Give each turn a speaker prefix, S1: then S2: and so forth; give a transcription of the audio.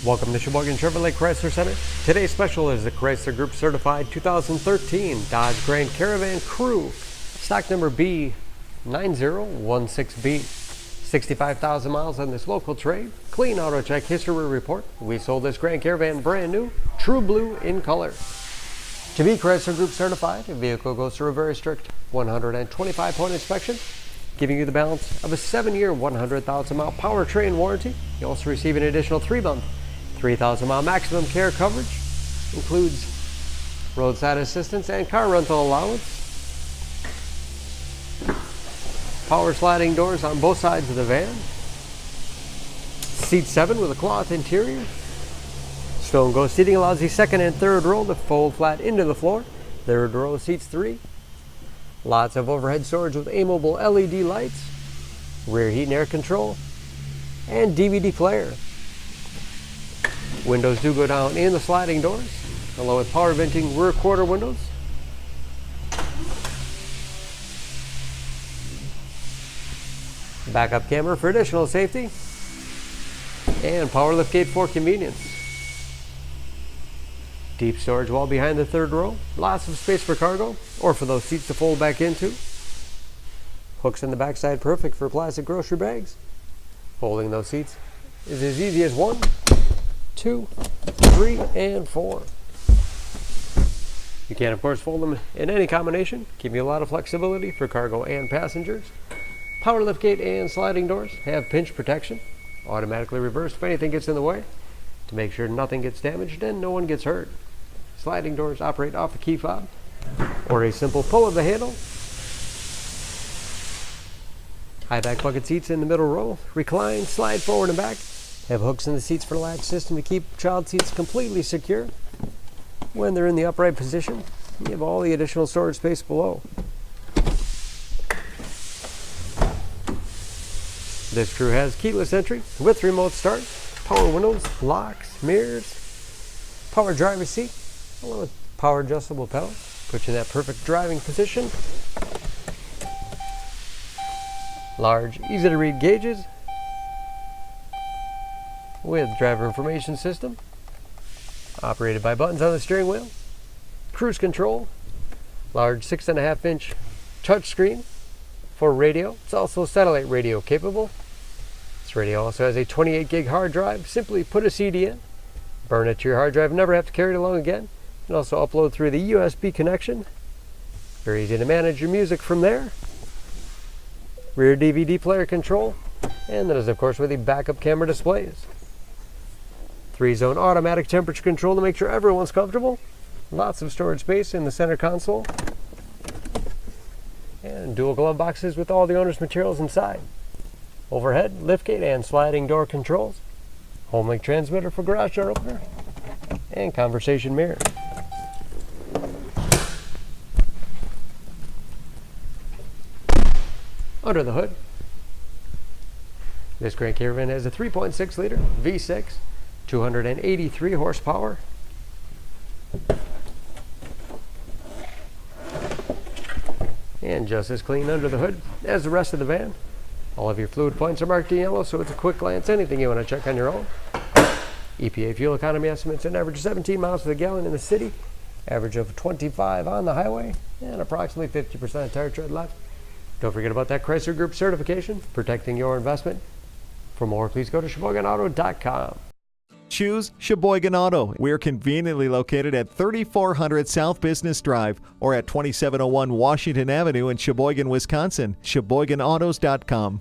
S1: Welcome to Sheboygan Chevrolet Chrysler Center. Today's special is the Chrysler Group Certified 2013 Dodge Grand Caravan Crew, stock number B9016B. 65,000 miles on this local trade. Clean auto check history report. We sold this Grand Caravan brand new, true blue in color. To be Chrysler Group certified, the vehicle goes through a very strict 125-point inspection, giving you the balance of a 7-year, 100,000-mile powertrain warranty. You also receive an additional 3-month, 3,000-mile maximum care coverage. Includes roadside assistance and car rental allowance. Power sliding doors on both sides of the van. Seat 7 with a cloth interior. Stone Go seating allows the second and third row to fold flat into the floor. Third row seats 3. Lots of overhead storage with aimable LED lights, rear heat and air control, and DVD player. Windows do go down in the sliding doors, along with power venting rear quarter windows. Backup camera for additional safety, and power liftgate for convenience. Deep storage wall behind the third row, lots of space for cargo or for those seats to fold back into. Hooks in the backside, perfect for plastic grocery bags. Folding those seats is as easy as 1, 2, 3, and 4. You can of course fold them in any combination, giving you a lot of flexibility for cargo and passengers. Power liftgate and sliding doors have pinch protection, automatically reversed if anything gets in the way, to make sure nothing gets damaged and no one gets hurt. Sliding doors operate off the key fob or a simple pull of the handle. High back bucket seats in the middle row, recline, slide forward and back. Have hooks in the seats for the latch system to keep child seats completely secure. When they're in the upright position, you have all the additional storage space below. This Crew has keyless entry with remote start, power windows, locks, mirrors, power driver's seat, along with power adjustable pedals. Put you in that perfect driving position. Large, easy to read gauges with driver information system, operated by buttons on the steering wheel. Cruise control, large 6.5-inch touchscreen for radio. It's also satellite radio capable. This radio also has a 28 gig hard drive. Simply put a CD in, burn it to your hard drive, never have to carry it along again. You can also upload through the USB connection. Very easy to manage your music from there. Rear DVD player control, and that is of course with the backup camera displays. 3-zone automatic temperature control to make sure everyone's comfortable. Lots of storage space in the center console. And dual glove boxes with all the owner's materials inside. Overhead, liftgate, and sliding door controls. Homelink transmitter for garage door opener. And conversation mirror. Under the hood, this Grand Caravan has a 3.6-liter V6, 283 horsepower. And just as clean under the hood as the rest of the van. All of your fluid points are marked in yellow, so it's a quick glance. Anything you want to check on your own. EPA fuel economy estimates an average of 17 miles per gallon in the city, average of 25 on the highway, and approximately 50% tire tread left. Don't forget about that Chrysler Group certification, protecting your investment. For more, please go to SheboyganAuto.com.
S2: Choose Sheboygan Auto. We're conveniently located at 3400 South Business Drive or at 2701 Washington Avenue in Sheboygan, Wisconsin. SheboyganAutos.com.